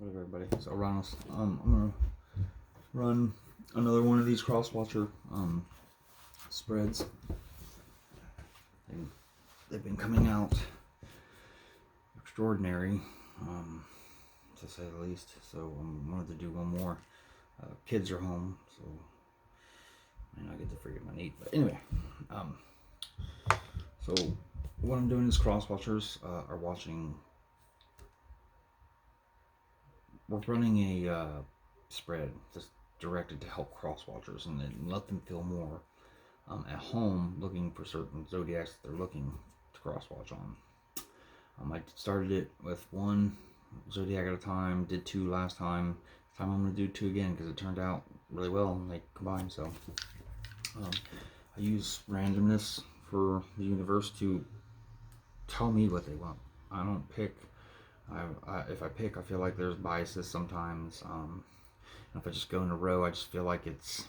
What up, everybody? So, Ronald, I'm gonna run another one of these crosswatcher spreads. They've been coming out extraordinary, to say the least. So, I wanted to do one more. Kids are home, so I may not get to freaking my eat. But anyway, so what I'm doing is crosswatchers are watching. We're running a spread just directed to help crosswatchers and then let them feel more at home looking for certain zodiacs that they're looking to crosswatch on. I started it with one zodiac at a time, did two last time. This time I'm going to do two again because it turned out really well and they combined. So I use randomness for the universe to tell me what they want. I don't pick. If I pick, I feel like there's biases sometimes. And if I just go in a row, I just feel like it's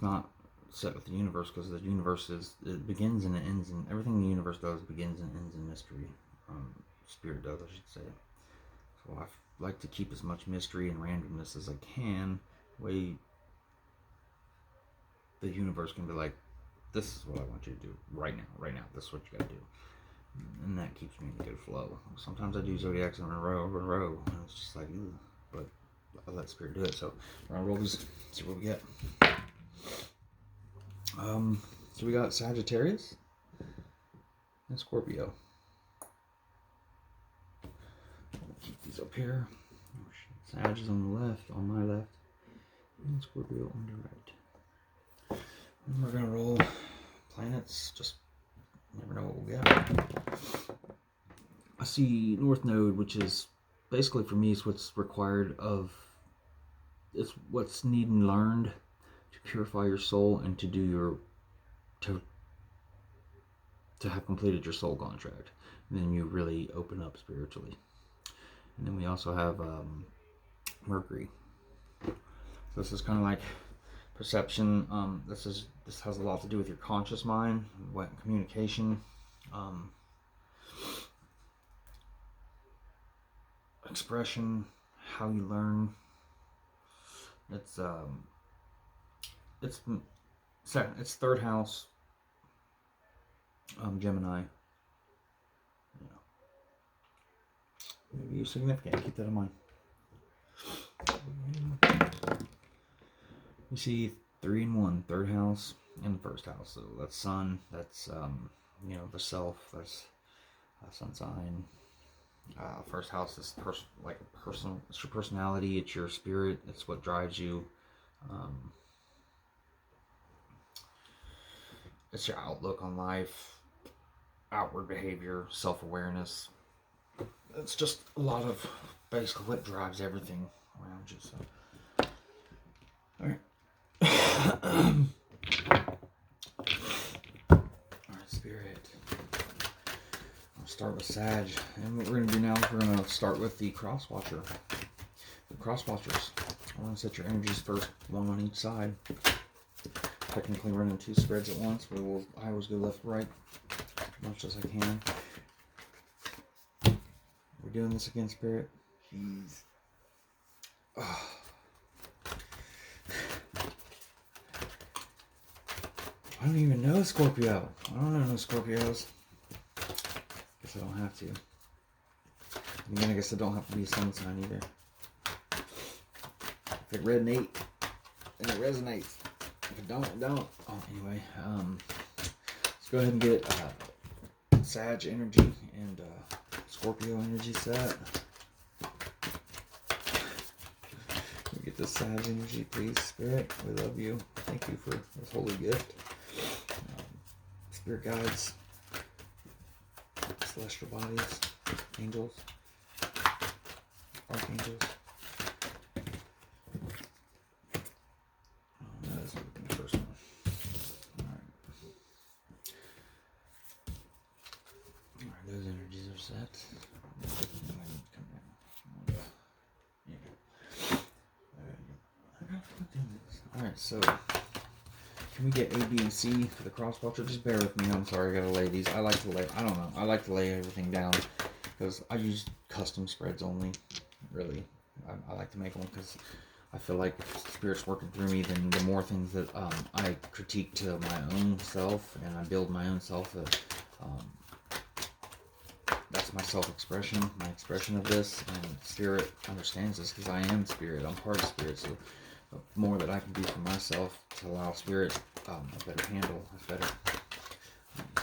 not set with the universe, because the universe it begins and it ends, and everything the universe does begins and ends in mystery. Spirit does, I should say. So I like to keep as much mystery and randomness as I can. Way the universe can be like, this is what I want you to do right now. This is what you gotta do. And that keeps me in a good flow. Sometimes I do zodiacs in a row, and it's just like, ew, but I let spirit do it. So I'll roll these, see what we get. So we got Sagittarius and Scorpio. Keep these up here. Sag is on the left, on my left, and Scorpio on the right. And we're gonna roll planets. Just never know what we'll get. I see North Node, which is basically for me is what's required of. It's what's needed and learned to purify your soul and to do your to have completed your soul contract. And then you really open up spiritually. And then we also have Mercury. So this is kind of like perception. This has a lot to do with your conscious mind, what communication, expression, how you learn. It's third house, Gemini. Yeah. Maybe significant. Keep that in mind. We see 3 and 1, third house and the first house. So that's sun. That's the self. That's sun sign. First house is personal. It's your personality. It's your spirit. It's what drives you. It's your outlook on life, outward behavior, self-awareness. It's just a lot of basically what drives everything around you. So, all right, spirit. I'll start with Sag, and what we're gonna do now is we're gonna start with the crosswatcher. The crosswatchers. I want to set your energies first, one on each side. Technically running 2 spreads at once, but I always go left to right as much as I can. We're doing this again, Spirit. Jeez. Oh. I don't even know Scorpio. I don't know no Scorpios. Guess I don't have to. And then I guess I don't have to be a sun sign either. If it resonates, then it resonates. If it don't, it don't. Oh, anyway, let's go ahead and get Sag energy and Scorpio energy set. Get this Sag energy, please, Spirit. We love you. Thank you for this holy gift. Spirit guides, celestial bodies, angels, archangels. Those energies are set. Alright, so can we get A, B, and C for the crosswatcher? Just bear with me. I'm sorry, I gotta lay these. I like to lay everything down because I use custom spreads only. Really, I like to make them because I feel like if Spirit's working through me, then the more things that I critique to my own self and I build my own self, that's my self-expression, my expression of this, and Spirit understands this because I am Spirit. I'm part of Spirit, so the more that I can do for myself to allow Spirit a better handle, a better.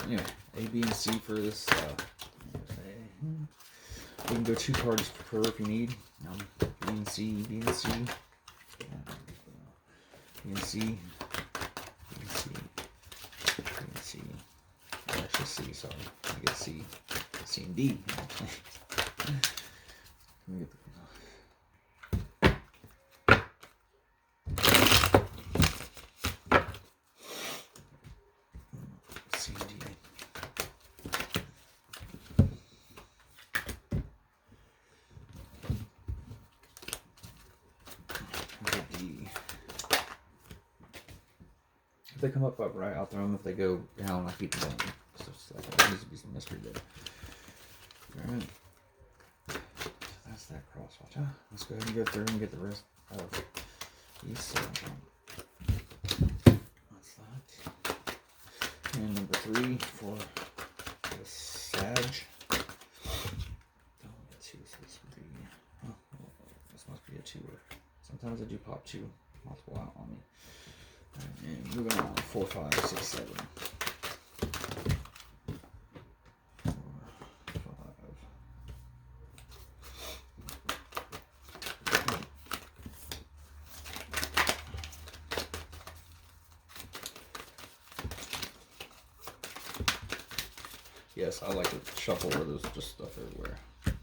Anyway, A, B, and C for this. You can go 2 cards per if you need. B and C, B and C, B and C, B and C, B and C. Actually, C. Sorry, I get C, C and D. Let me get the C and D. If they come up upright, I'll throw them. If they go down, I keep them down. So there needs to be some mystery there. Alright. So that's that crosswatch. Let's go ahead and go through and get the rest of these. So, what's that? And number 3 for the Sag. Don't get 2, so this would be. Oh, this must be a 2. Sometimes I do pop 2 multiple out on me. And moving on, 4, 5, 6, 7. 4, 5. Yes, I like to shuffle where there's just stuff everywhere. It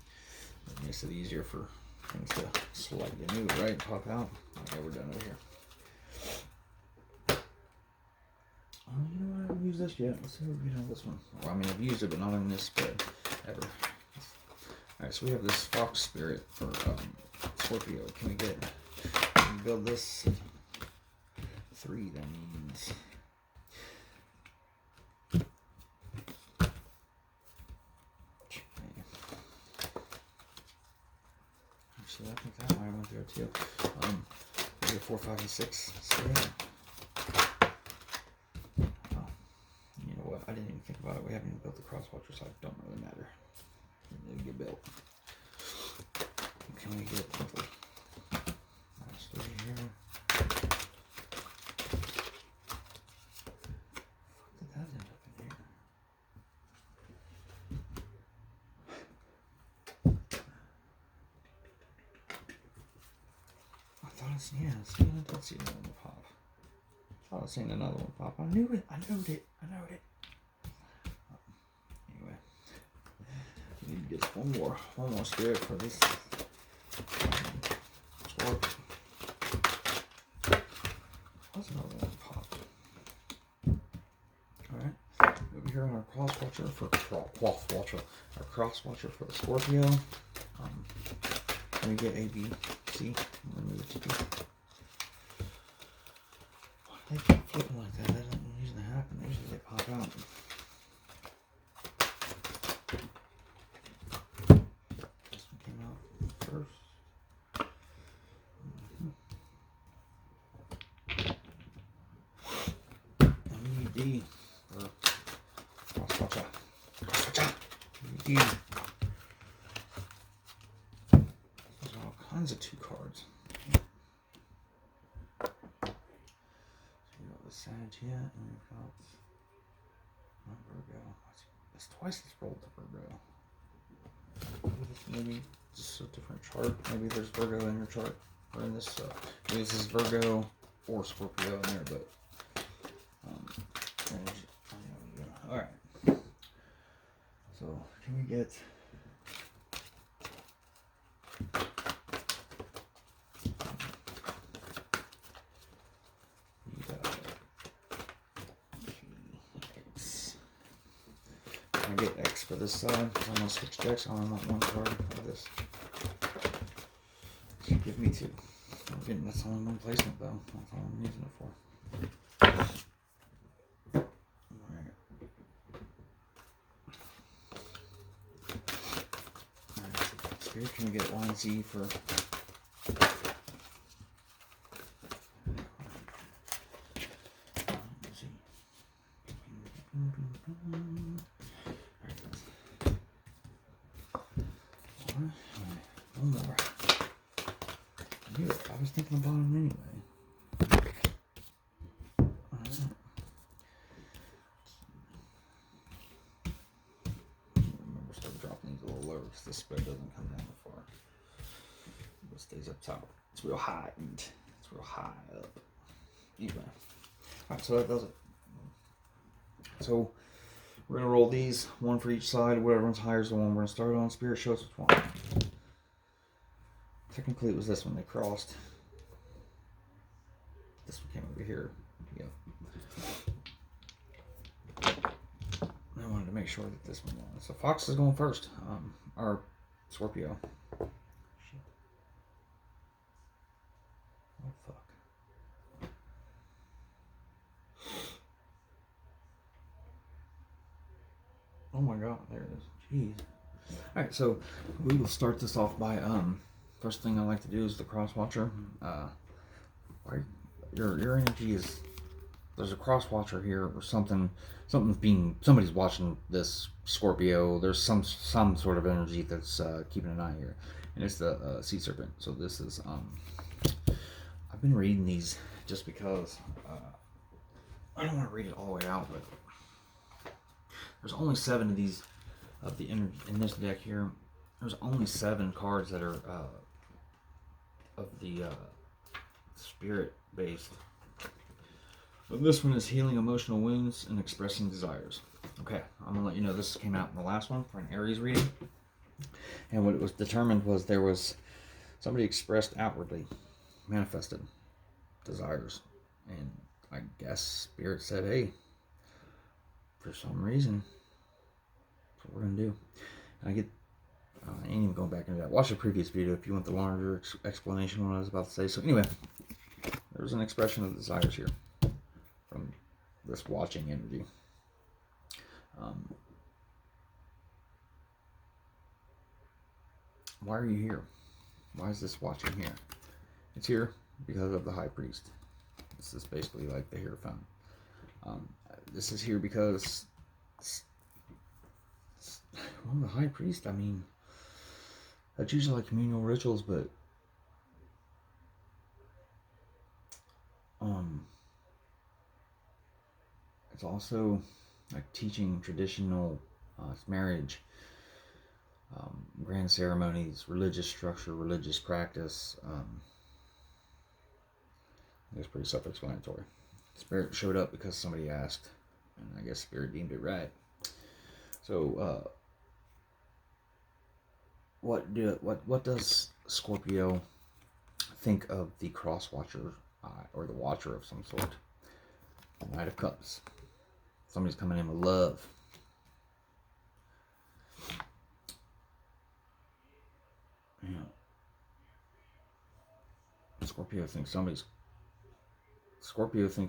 makes it easier for things to slightly move, right? Pop out. Okay, we're done over here. You know what? I haven't used this yet. Let's see what we get on this one. Well, I mean, I've used it, but not in this spread ever. Alright, so we have this Fox Spirit for Scorpio. Can we build this 3? That means. Actually, I think that one went there too. We have 4, 5, and 6. I didn't even think about it. We haven't even built the crosswatcher, so it don't really matter. It didn't get built. Can we get something? Let's do it here. What did that end up in here? I thought I seen, I did see another one pop. I thought I seen another one pop. I knew it. I knowed it. Get one more Spirit for this Scorp. What's another one pop? Alright, over here on our crosswatcher for the Scorpio. Let me get A, B, C. Let me move it to B. Why do they keep flipping like that? That doesn't usually happen. Usually they pop out. D for crosswatcher. D. There's all kinds of 2 cards. So we got the Sag here, and we've got Virgo. That's twice as rolled to Virgo. Maybe just a different chart. Maybe there's Virgo in your chart, or in this. Maybe this is Virgo or Scorpio in there, but. Alright. So, can we get. X. Can I get X for this side? I'm going to switch decks. I only want 1 card of this. Give me 2. That's only 1 placement, though. That's all I'm using it for. Spirit, can we get Y and Z for... One more. I knew it. I was thinking about him anyway. Remember, start dropping these a little lower because the spread doesn't come down far. It stays up top. It's real high. It's real high up. Anyway. Alright, so that does it. So we're going to roll these, one for each side. Whatever one's higher is the one we're going to start on. Spirit shows which one. Technically it was this one. They crossed. This one came over here. Yep. I wanted to make sure that this one won. So Fox is going first. Or Scorpio. Shit. Oh fuck. Oh my god, there it is. Jeez. Alright, so we will start this off by first thing I like to do is the cross watcher. Your energy is, there's a cross watcher here or somebody's watching this Scorpio. There's some sort of energy that's keeping an eye here. And it's the sea serpent. So this is I've been reading these just because I don't want to read it all the way out, but there's only 7 of these of the energy in this deck here. There's only 7 cards that are of the spirit based. But this one is healing emotional wounds and expressing desires. Okay, I'm gonna let you know this came out in the last one for an Aries reading. And what it was determined was there was somebody expressed outwardly, manifested desires. And I guess spirit said, hey, for some reason, that's what we're gonna do. And I ain't even going back into that. Watch the previous video if you want the longer explanation of what I was about to say. So anyway, there's an expression of desires here from this watching energy. Why are you here? Why is this watching here? It's here because of the High Priest. This is basically like the Hierophant. This is here because, well, the High Priest, I mean, that's usually like communal rituals, but it's also like teaching traditional marriage, grand ceremonies, religious structure, religious practice. It's pretty self-explanatory. Spirit showed up because somebody asked, and I guess Spirit deemed it right. So, what does Scorpio think of the cross watcher or the watcher of some sort? The Knight of Cups. Somebody's coming in with love. Yeah. Scorpio thinks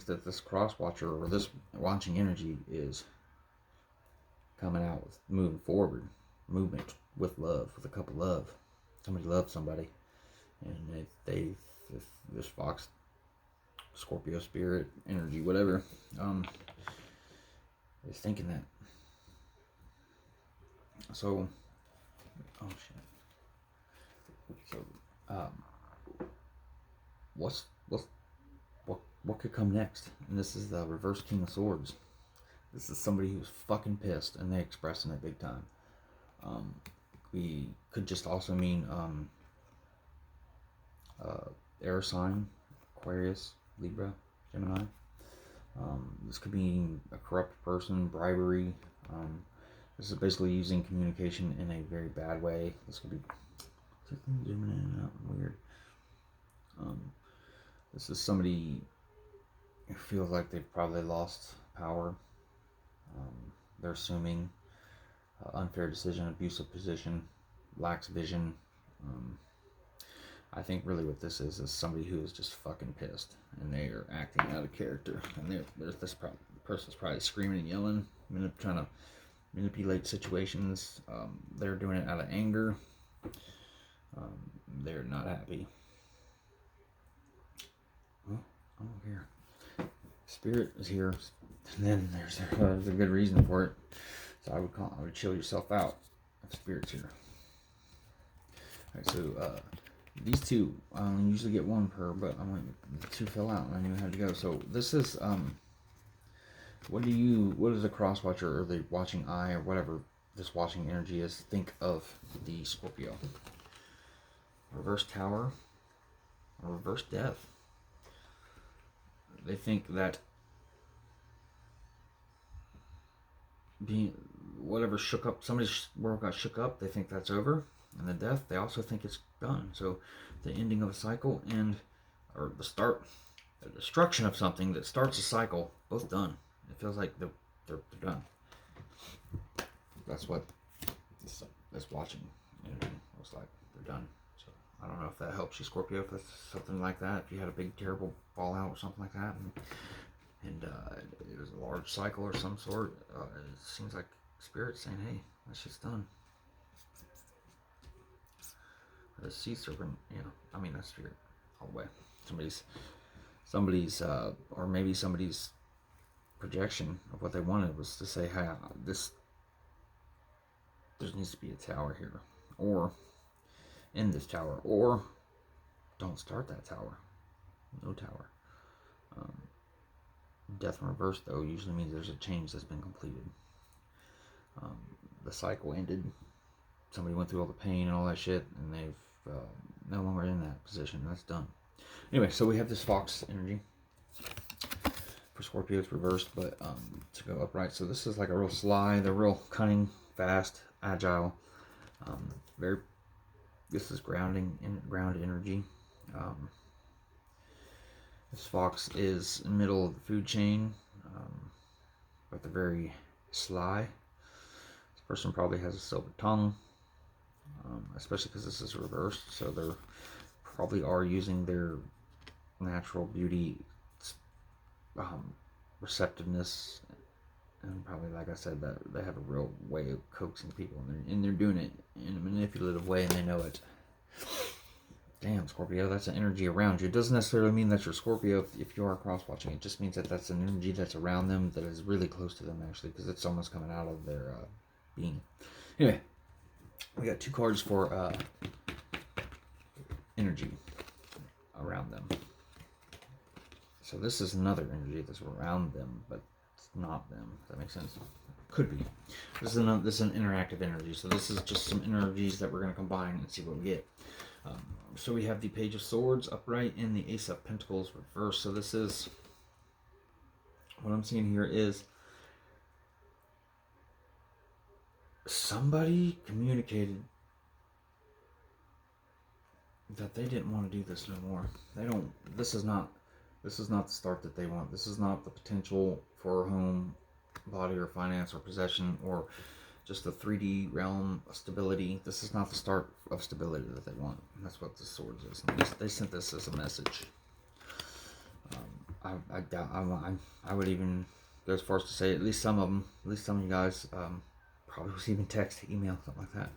that this cross watcher or this watching energy is coming out with movement with love, with a cup of love. Somebody loves somebody, and if this Fox, Scorpio spirit energy, whatever, is thinking that. So, oh shit. So, what could come next? And this is the reverse King of Swords. This is somebody who's fucking pissed, and they expressing it big time. We could just also mean air sign, Aquarius, Libra, Gemini. This could mean a corrupt person, bribery. This is basically using communication in a very bad way. This could be zooming in and out, weird. This is somebody who feels like they've probably lost power. They're assuming unfair decision, abusive position, lacks vision. I think really what this is somebody who is just fucking pissed, and they are acting out of character. And this person's probably screaming and yelling, trying to manipulate situations. They're doing it out of anger. They're not happy. Well, oh, here. Spirit is here, and then there's a good reason for it. So I would chill yourself out if Spirit's here. Alright, so these two, I usually get one per, but I'm like, the two fell out and I knew I had to go. So this is, what does a cross watcher or the watching eye or whatever this watching energy is think of the Scorpio? Reverse tower, or reverse death. They think that being whatever shook up, somebody's world got shook up, they think that's over. And the death, they also think it's done. So the ending of a cycle or the destruction of something that starts a cycle, both done. It feels like they're done. That's what this watching energy looks like. They're done. So I don't know if that helps you, Scorpio, if it's something like that. If you had a big, terrible fallout or something like that, and it was a large cycle or some sort, it seems like Spirit's saying, hey, that shit's done. The sea serpent, I mean, that's Spirit all the way. Somebody's, or maybe somebody's projection of what they wanted was to say, hey, there needs to be a tower here, or in this tower, or don't start that tower. No tower. Death in reverse, though, usually means there's a change that's been completed. The cycle ended. Somebody went through all the pain and all that shit, and they've no longer in that position. That's done. Anyway, so we have this fox energy. For Scorpio, it's reversed, but to go upright. So this is like a real sly. They're real cunning, fast, agile. This is ground energy. This fox is in the middle of the food chain, but they're very sly. This person probably has a silver tongue. Especially because this is reversed, so they probably are using their natural beauty, receptiveness, and probably, like I said, that they have a real way of coaxing people, and they're doing it in a manipulative way, and they know it. Damn, Scorpio, that's an energy around you. It doesn't necessarily mean that you're Scorpio if you are cross-watching. It just means that that's an energy that's around them that is really close to them, actually, because it's almost coming out of their being. Anyway. We got two cards for energy around them. So this is another energy that's around them, but it's not them. If that makes sense. Could be. This is an interactive energy. So this is just some energies that we're going to combine and see what we get. So we have the Page of Swords upright and the Ace of Pentacles reversed. So this is, what I'm seeing here is somebody communicated that they didn't want to do this no more. This is not the start that they want. This is not the potential for a home, body, or finance, or possession, or just the 3D realm of stability. This is not the start of stability that they want. And that's what the Swords is. They sent this as a message. I would even go as far as to say at least some of you guys, probably receiving text, email, something like that.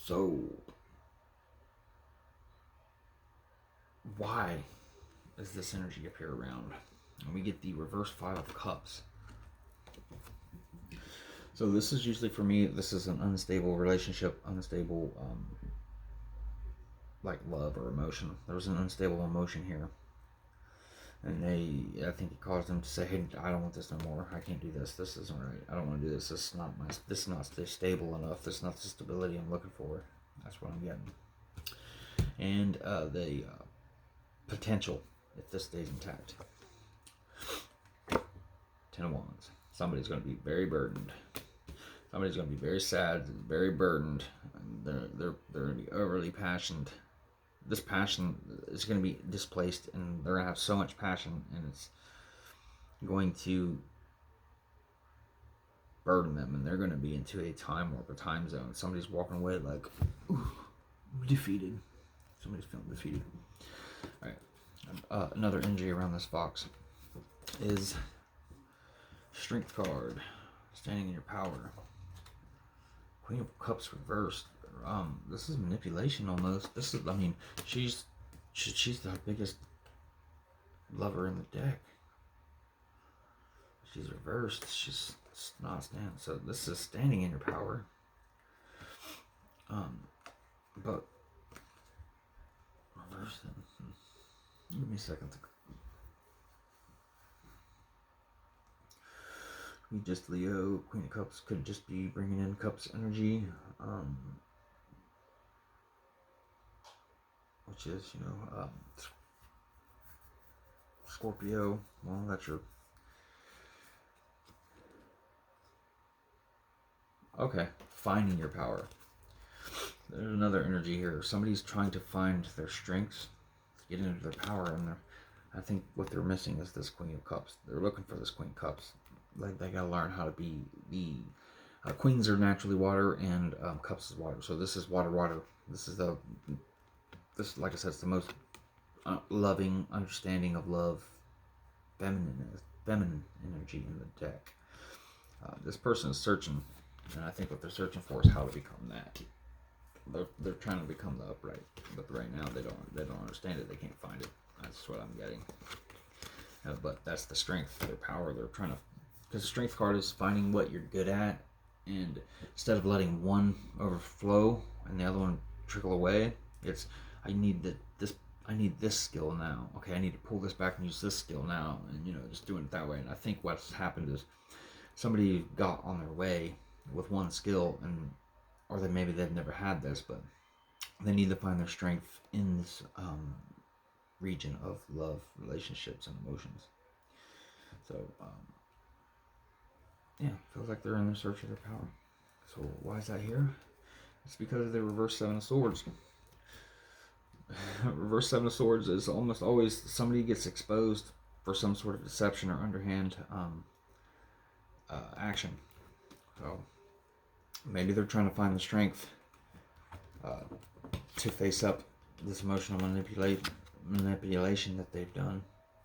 So why does this energy appear around? And we get the reverse Five of Cups. So this is usually, for me, this is an unstable relationship, unstable like love or emotion. There was an unstable emotion here. And I think it caused them to say, hey, I don't want this no more. I can't do this. This isn't right. I don't want to do this. This is not stable enough. This is not the stability I'm looking for. That's what I'm getting. And the potential, if this stays intact. 10 of Wands. Somebody's going to be very burdened. Somebody's going to be very sad, very burdened. They're going to be overly passionate. This passion is going to be displaced, and they're going to have so much passion, and it's going to burden them, and they're going to be into a time warp, a time zone. Somebody's walking away like, ooh, defeated. Somebody's feeling defeated. All right. Another energy around this fox is Strength card, standing in your power. Queen of Cups reversed. This is manipulation almost. This is, I mean, she's the biggest lover in the deck. She's reversed. She's not standing. So this is standing in your power. But reverse it. Give me a second. We just Leo, Queen of Cups could just be bringing in Cups energy, which is, you know, Scorpio. Well, that's your... Okay, finding your power. There's another energy here. Somebody's trying to find their strengths, get into their power, and I think what they're missing is this Queen of Cups. They're looking for this Queen of Cups. Like, they gotta learn how to be the... queens are naturally water, and Cups is water. So this is water. This is like I said, it's the most loving understanding of love, feminine energy in the deck. This person is searching, and I think what they're searching for is how to become that. They're trying to become the upright, but right now they don't understand it. They can't find it. That's what I'm getting. But that's the strength, their power. They're trying to, because the strength card is finding what you're good at, and instead of letting one overflow and the other one trickle away, it's I need this skill now. Okay, I need to pull this back and use this skill now, and you know, just doing it that way. And I think what's happened is somebody got on their way with one skill, and or maybe they've never had this, but they need to find their strength in this region of love, relationships, and emotions. So yeah, feels like they're in the search of their power. So why is that here? It's because of the reverse Seven of Swords. Reverse Seven of Swords is almost always somebody gets exposed for some sort of deception or underhand action. So maybe they're trying to find the strength to face up this emotional manipulation that they've done.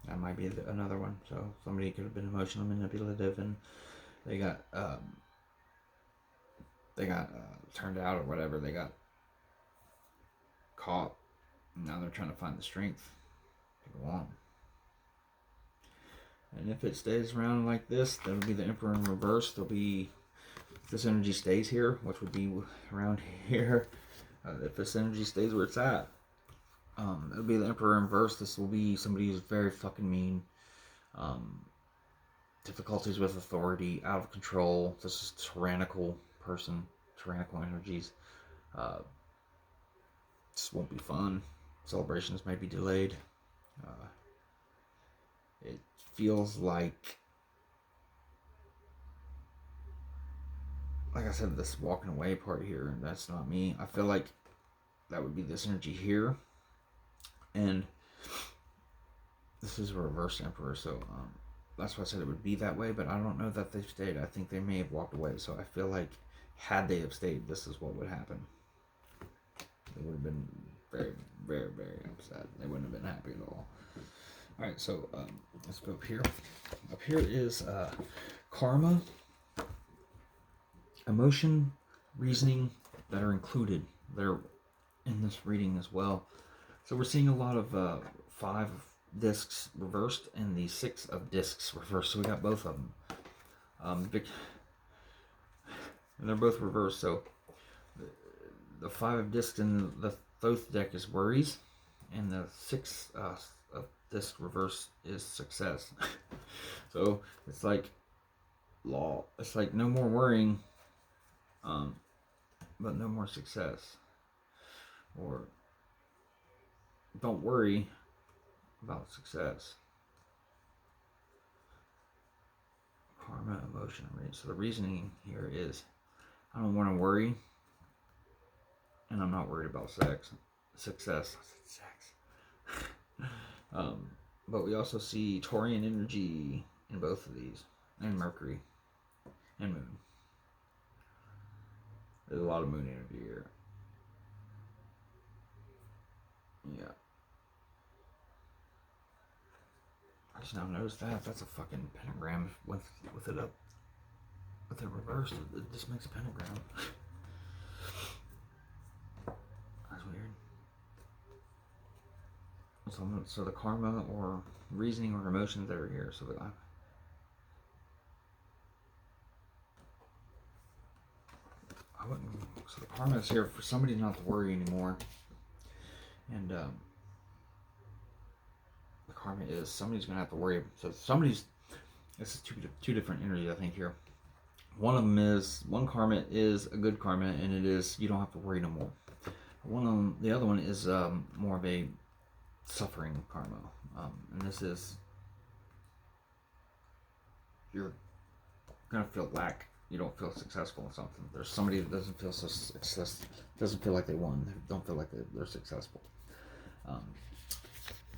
That might be another one. So somebody could have been emotionally manipulative, and they got turned out or whatever. They got caught. Now they're trying to find the strength to go on. And if it stays around like this, that'll be the Emperor in reverse. There'll be, if this energy stays here, which would be around here, if this energy stays where it's at, it'll be the Emperor in reverse. This will be somebody who's very fucking mean, difficulties with authority, out of control. This is tyrannical person, tyrannical energies. This won't be fun. Celebrations might be delayed. It feels like I said, this walking away part here, that's not me. I feel like that would be this energy here, and this is a reverse Emperor, so that's why I said it would be that way, but I don't know that they've stayed. I think they may have walked away, so I feel like had they have stayed, this is what would happen. They would have been very, very, very upset. They wouldn't have been happy at all. Alright, so let's go up here. Up here is karma, emotion, reasoning that are included. They're in this reading as well. So we're seeing a lot of 5 discs reversed and the 6 of discs reversed. So we got both of them. And they're both reversed. So the 5 of discs in the Thoth deck is worries, and the 6 of disc reverse is success. So it's like law. It's like no more worrying, but no more success. Or don't worry about success. Karma, emotion, and so the reasoning here is I don't want to worry, and I'm not worried about success. I said sex. But we also see Taurian energy in both of these, and Mercury and Moon. There's a lot of Moon energy here. Yeah. I just now noticed that. That's a fucking pentagram with it up. With it reversed. It just makes a pentagram. So the karma or reasoning or emotions that are here. So so the karma is here for somebody not to worry anymore. And the karma is somebody's going to have to worry. So this is two different energies I think here. One karma is a good karma, and it is you don't have to worry no more. The other one is more of a suffering karma, and this is you're gonna feel lack. You don't feel successful in something. There's somebody that doesn't feel doesn't feel like they won. They don't feel like they're successful.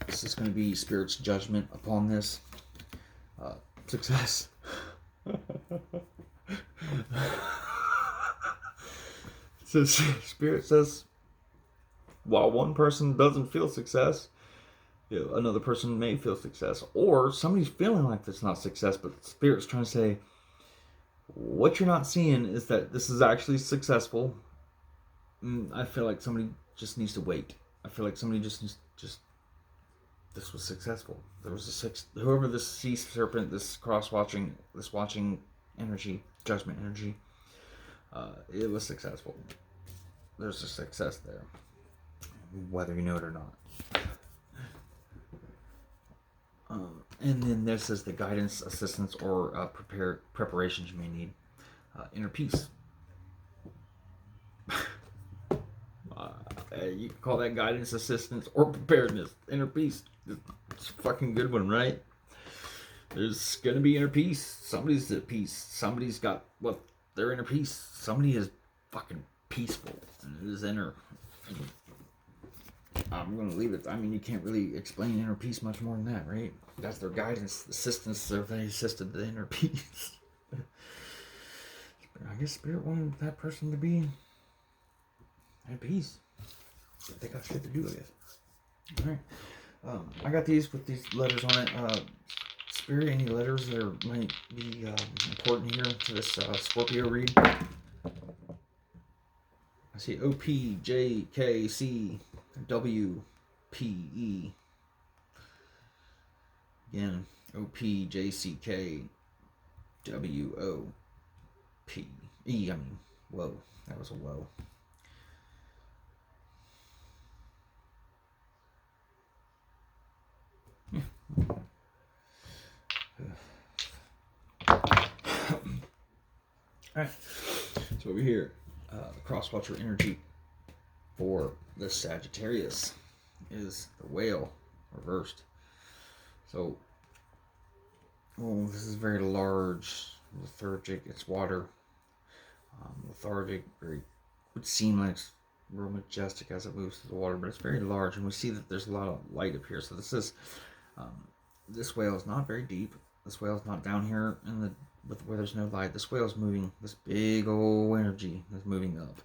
This is going to be Spirit's judgment upon this success. So Spirit says, while one person doesn't feel success, another person may feel success, or somebody's feeling like it's not success, but Spirit's trying to say, what you're not seeing is that this is actually successful. I feel like somebody just needs to wait. I feel like somebody just this was successful. There was whoever this sea serpent, this watching energy, judgment energy, it was successful. There's a success there, whether you know it or not. And then this is the guidance, assistance, or preparations you may need. Inner peace. You can call that guidance, assistance, or preparedness. Inner peace. It's a fucking good one, right? There's gonna be inner peace. Somebody's at peace. Somebody's got their inner peace. Somebody is fucking peaceful, and it is inner. I'm gonna leave it. I mean, you can't really explain inner peace much more than that, right? That's their guidance, assistance. They assisted the inner peace. I guess Spirit wanted that person to be at peace. They got shit to do with it. All right. I got these with these letters on it. Spirit, any letters that might be important here to this Scorpio read? I see O, P, J, K, C, W, P, E. Again, O, P, J, C, K, W, O, P, E. I mean, whoa. That was a whoa. Alright, so over here, the cross-watcher energy for the Sagittarius is the whale reversed. So, this is very large, lethargic, it's water. Lethargic, would seem like it's real majestic as it moves through the water, but it's very large, and we see that there's a lot of light up here. So this whale is not very deep. This whale is not down here where there's no light. This whale is moving. This big old energy is moving up,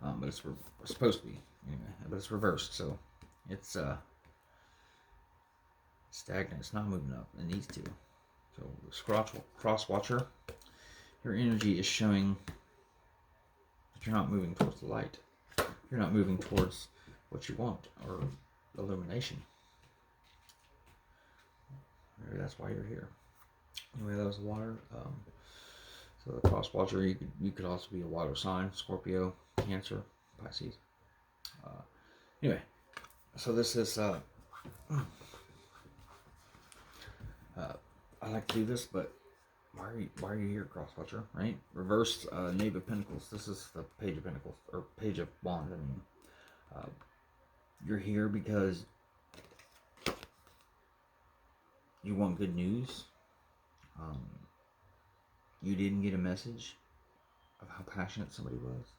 but it's supposed to be anyway. But it's reversed, so it's stagnant. It's not moving up. It needs to. So the cross watcher, your energy is showing that you're not moving towards the light. You're not moving towards what you want or illumination. Maybe that's why you're here. Anyway, that was the water. So the cross watcher, you could also be a water sign: Scorpio, Cancer, Pisces. Anyway, so this is. I like to do this, but why are you here, cross watcher? Right? Reversed Knave of Pentacles. This is the Page of Pentacles or Page of Wands. I mean, you're here because you want good news. You didn't get a message of how passionate somebody was.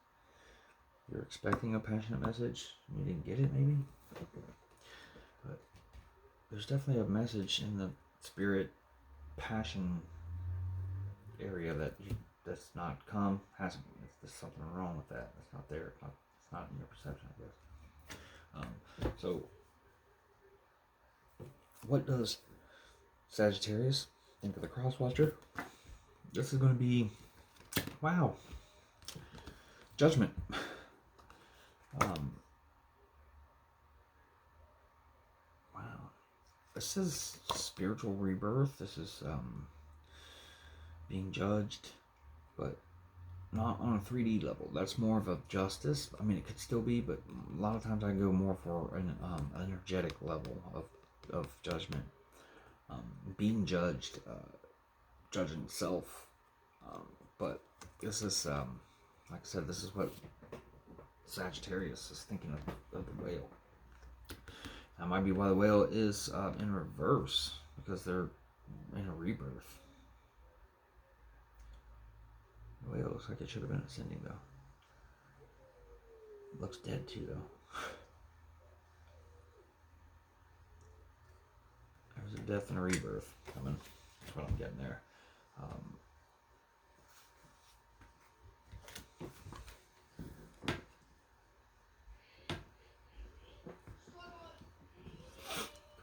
You're expecting a passionate message. You didn't get it, maybe. But there's definitely a message in the spirit passion area that's not come. Hasn't. There's something wrong with that. It's not there. It's not in your perception, I guess. So, what does Sagittarius think of the cross watcher? This is going to be, wow, judgment. This is spiritual rebirth. This is being judged, but not on a 3D level. That's more of a justice. I mean, it could still be, but a lot of times I go more for an energetic level of judgment. Being judged, judging self. But this is, like I said, this is what Sagittarius is thinking of the whale. That might be why the whale is in reverse, because they're in a rebirth. The whale looks like it should have been ascending, though. It looks dead, too, though. There's a death and a rebirth coming. That's what I'm getting there.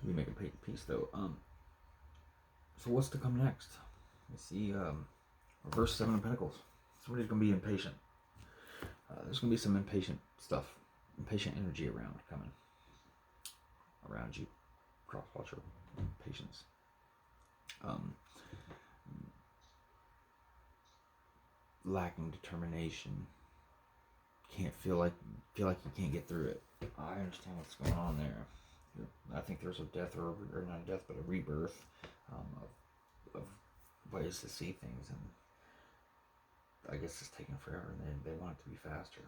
We make a piece, though. So what's to come next? We see reverse 7 of Pentacles. Somebody's going to be impatient. There's going to be some impatient stuff, impatient energy coming around you. Cross-watcher, patience. Lacking determination. Feel like you can't get through it. I understand what's going on there. I think there's a death, or not a death, but a rebirth of ways to see things, and I guess it's taking forever, and they want it to be faster,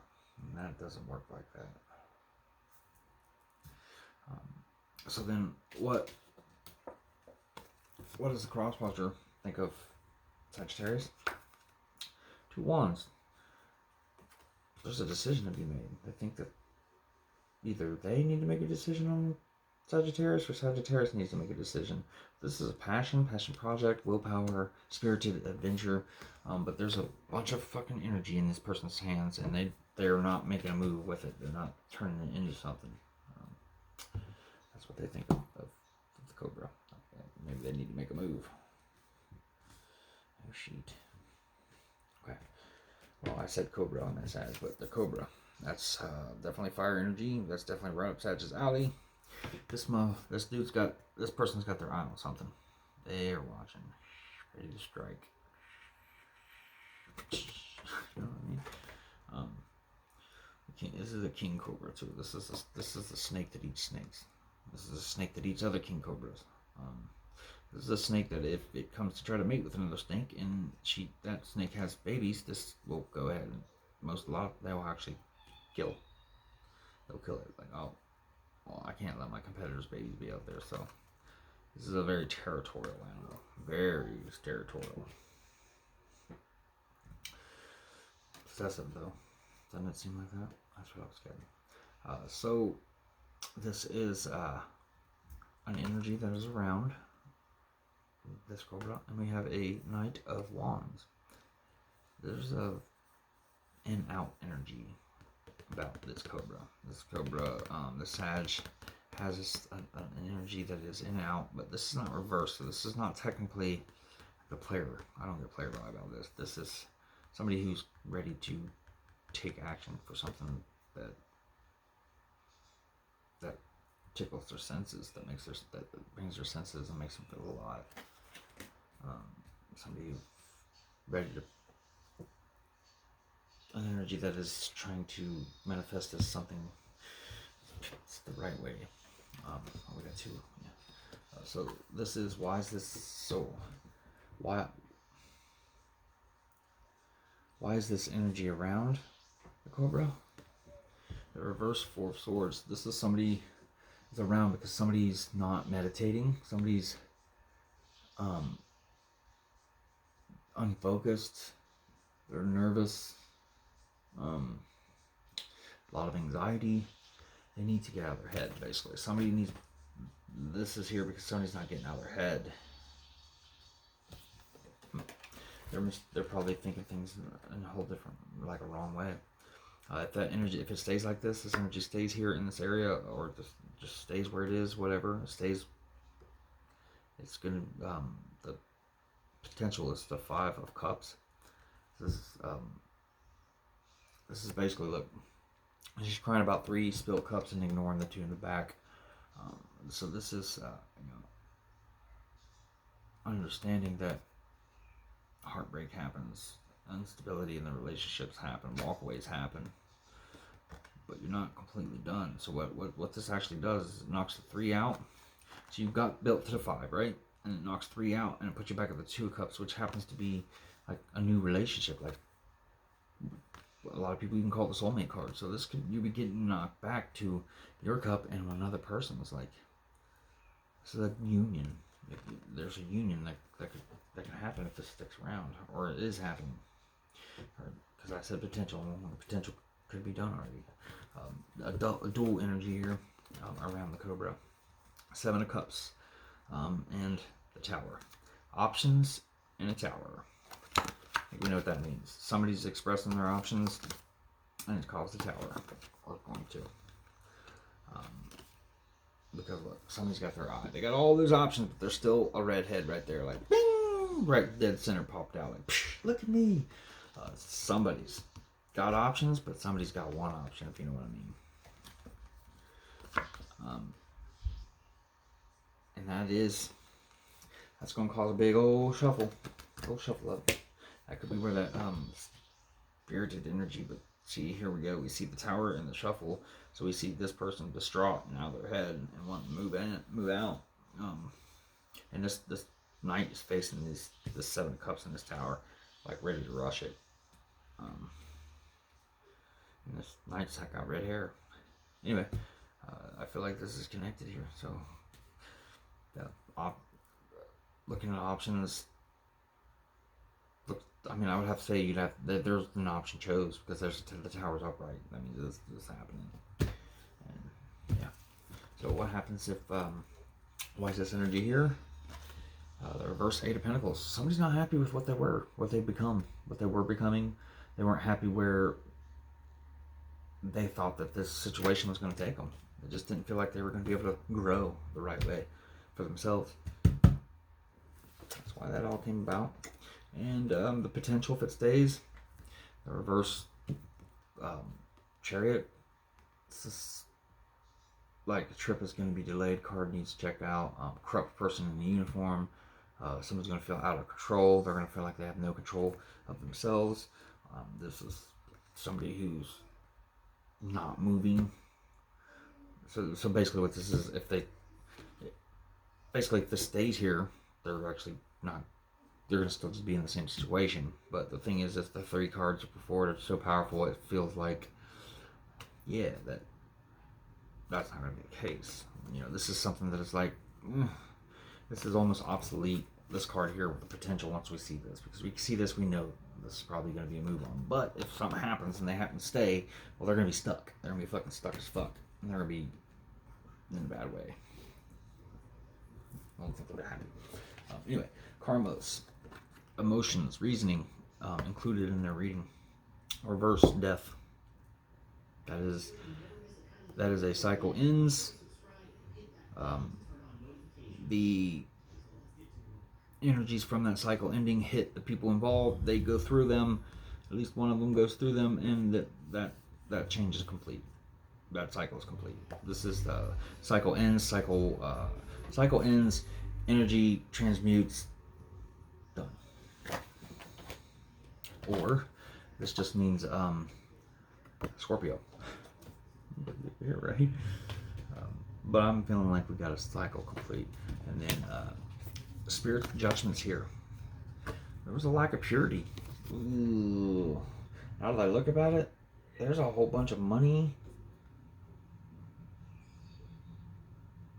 and that doesn't work like that. So then, what does the crosswatcher think of Sagittarius? 2 Wands. There's a decision to be made. They think that either they need to make a decision on Sagittarius, or Sagittarius needs to make a decision. This is a passion project, willpower, spirited adventure, but there's a bunch of fucking energy in this person's hands, and they're not making a move with it. They're not turning it into something. That's what they think of the Cobra. Maybe they need to make a move. Oh, sheet. Okay. Well, I said Cobra on that side, but the Cobra. That's definitely fire energy. That's definitely right up Sag's alley. This person's got their eye on something. They're watching, ready to strike. You know what I mean? This is a king cobra too. This is the snake that eats snakes. This is a snake that eats other king cobras. This is a snake that if it comes to try to mate with another snake, and that snake has babies, this will go ahead and they will actually kill. They'll kill it. Like, oh, well, I can't let my competitors' babies be out there, so this is a very territorial animal. Very territorial. Possessive, though. Doesn't it seem like that? That's what I was getting. So, this is an energy that is around this cobra, and we have a Knight of Wands. There's a in-out energy about this cobra. This cobra, the Sag has an energy that is in and out, but this is not reversed, so this is not technically the player. I don't get player vibe out of this. This is somebody who's ready to take action for something that tickles their senses, that brings their senses and makes them feel alive. Somebody ready to an energy that is trying to manifest as something. It's the right way. We got 2. Yeah. So this is why is this energy around the cobra? The reverse 4 of Swords. This is somebody is around because somebody's not meditating. Somebody's unfocused. They're nervous. A lot of anxiety. They need to get out of their head, basically. This is here because somebody's not getting out of their head. They're probably thinking things in a whole different, like a wrong way. If that energy, if it stays like this energy stays here in this area, or just stays where it is, whatever, it stays, it's gonna, the potential is the 5 of Cups. This is basically, look, she's crying about 3 spilled cups and ignoring the 2 in the back. So this is, understanding that heartbreak happens, instability in the relationships happen, walkaways happen, but you're not completely done. So what this actually does is it knocks the 3 out. So you've got built to the 5, right? And it knocks 3 out, and it puts you back at the 2 of Cups, which happens to be like a new relationship. Like a lot of people even call it the soulmate card. So this could you be getting knocked back to your cup and another person's. Like this is a union. There's a union that can happen if this sticks around, or it is happening. Because I said potential, and the potential could be done already. A dual energy here around the Cobra. 7 of Cups and the Tower. Options in a Tower. I think we know what that means. Somebody's expressing their options, and it's caused the Tower. Or going to. Because look, somebody's got their eye. They got all those options, but there's still a red head right there, like bing, right dead center popped out. Like, look at me. Somebody's got options, but somebody's got one option, if you know what I mean. And that's going to cause a big old shuffle. Old shuffle up. That could be where that spirited energy, but see, here we go. We see the Tower and the shuffle. So we see this person distraught and out of their head and wanting to move out. And this knight is facing this 7 of Cups in this Tower, like ready to rush it. And this knight's got red hair. Anyway, I feel like this is connected here. So, looking at options. I mean, I would have to say there's an option chose because there's the Tower's upright. That means this is happening. And yeah. So what happens if why is this energy here? The reverse 8 of Pentacles. Somebody's not happy with what they were becoming. They weren't happy where they thought that this situation was going to take them. They just didn't feel like they were going to be able to grow the right way for themselves. That's why that all came about. And the potential, if it stays, the reverse Chariot. This is like a trip is going to be delayed. Card needs checked out. Corrupt person in the uniform. Someone's going to feel out of control. They're going to feel like they have no control of themselves. This is somebody who's not moving. So basically, what this is, if this stays here, they're actually not. They're going to still just be in the same situation. But the thing is, if the 3 cards before it are so powerful, it feels like, yeah, that's not going to be the case. You know, this is something that is like, this is almost obsolete. This card here with the potential once we see this. Because we see this, we know this is probably going to be a move on. But if something happens and they happen to stay, well, they're going to be stuck. They're going to be fucking stuck as fuck. And they're going to be in a bad way. I don't think they're happy. Anyway, karmos. Emotions, reasoning included in their reading. Reverse death. That is a cycle ends. The energies from that cycle ending hit the people involved. They go through them. At least one of them goes through them, and that change is complete. That cycle is complete. This is the cycle ends. Cycle ends. Energy transmutes. Done. Or this just means Scorpio. Here, right? But I'm feeling like we got a cycle complete. And then spirit judgments here. There was a lack of purity. Ooh. Now that I look about it, there's a whole bunch of money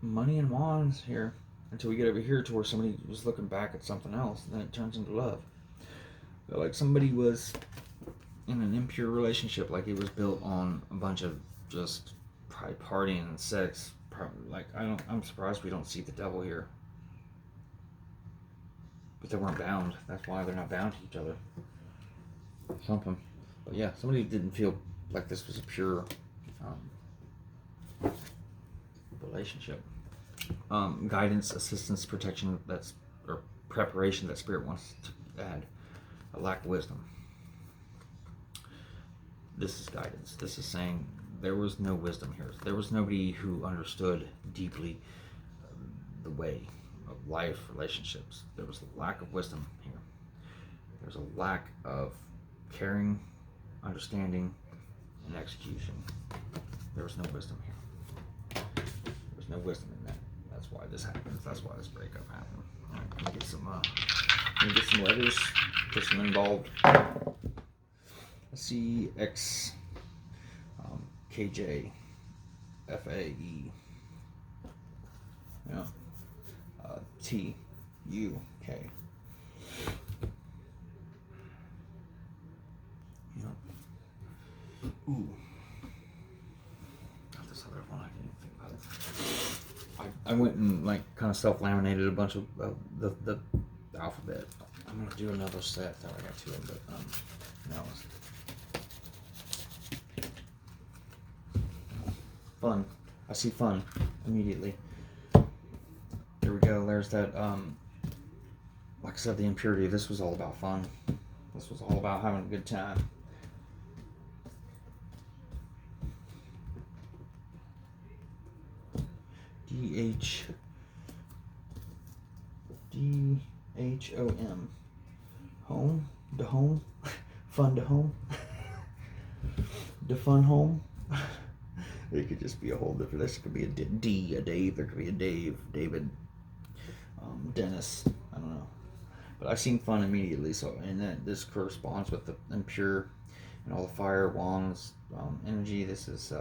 and wands here. Until we get over here to where somebody was looking back at something else, and then it turns into love. I feel like somebody was in an impure relationship, like it was built on a bunch of just probably partying and sex. Like I'm surprised we don't see the devil here. But they weren't bound. That's why they're not bound to each other. Something. But yeah, somebody didn't feel like this was a pure relationship. Guidance, assistance, protection, or preparation that spirit wants to add. A lack of wisdom. This is guidance. This is saying there was no wisdom here. There was nobody who understood deeply the way of life, relationships. There was a lack of wisdom here. There's a lack of caring, understanding, and execution. There was no wisdom here. There's no wisdom in that. That's why this happens. That's why this breakup happened. All right, let me get some letters. Person involved. CX, KJ, FAE. Yeah. TUK. Yeah. Ooh. Not this other one. I didn't think about it. I went and like kind of self-laminated a bunch of the alphabet. I'm gonna do another set. I got two of them, but no. Fun. I see fun immediately. There we go. There's that. Like I said, the impurity. This was all about fun. This was all about having a good time. DHOM. Home. The home. Fun to home. The fun home. It could just be a whole different. This could be a D, a Dave. There could be a Dave, David, Dennis. I don't know, but I've seen fun immediately. So, and that this corresponds with the impure and all the fire wands energy. This was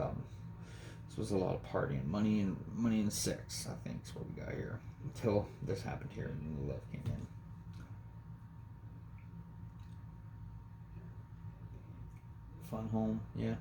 a lot of partying, money and sex. I think is what we got here until this happened here and the love came in. Fun home, yeah.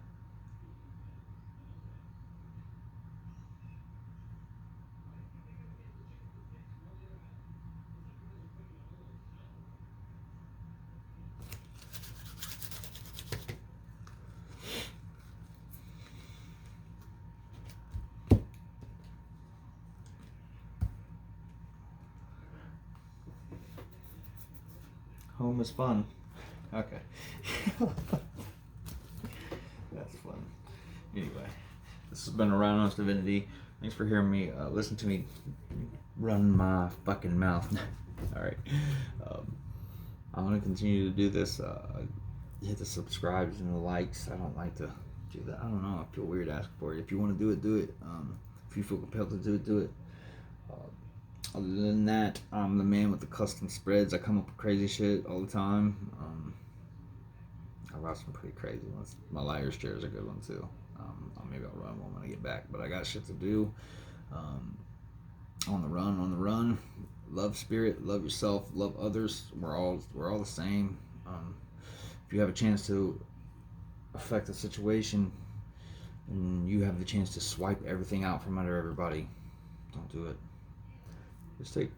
Home is fun. Okay. That's fun. Anyway, this has been Around Us Divinity. Thanks for hearing me. Listen to me run my fucking mouth. Alright. I'm going to continue to do this. Hit the subscribes and the likes. I don't like to do that. I don't know. I feel weird asking for it. If you want to do it, do it. If you feel compelled to do it, do it. Other than that, I'm the man with the custom spreads. I come up with crazy shit all the time. I got some pretty crazy ones. My liar's chair is a good one too. Maybe I'll run one when I get back, but I got shit to do. On the run. Love spirit, love yourself, love others. We're all the same. If you have a chance to affect the situation, and you have the chance to swipe everything out from under everybody, don't do it. Just take.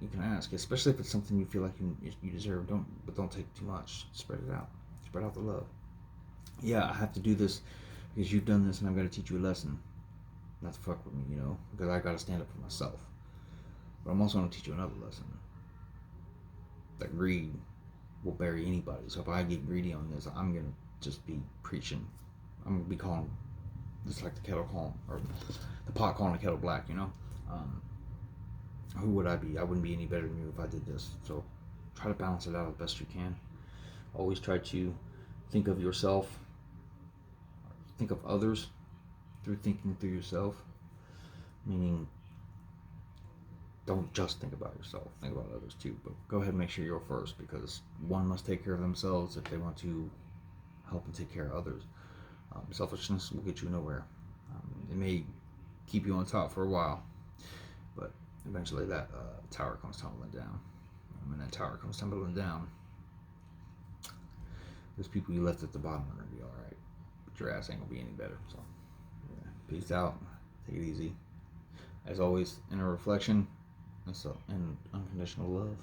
You can ask, especially if it's something you feel like you deserve. But don't take too much. Spread it out. Spread out the love. Yeah, I have to do this because you've done this, and I'm going to teach you a lesson. Not to fuck with me, because I got to stand up for myself. But I'm also going to teach you another lesson. That greed will bury anybody. So if I get greedy on this, I'm going to just be preaching. I'm going to be calling, just like the kettle calling, or the pot calling the kettle black, Who would I be? I wouldn't be any better than you if I did this. So try to balance it out as best you can. Always try to think of yourself, think of others through thinking through yourself. Meaning, don't just think about yourself, think about others too. But go ahead and make sure you're first, because one must take care of themselves if they want to help and take care of others. Selfishness will get you nowhere. It may keep you on top for a while, but eventually that tower comes tumbling down. And when that tower comes tumbling down, those people you left at the bottom are going to be alright. But your ass ain't going to be any better. So, yeah. Peace out. Take it easy. As always, inner reflection and unconditional love.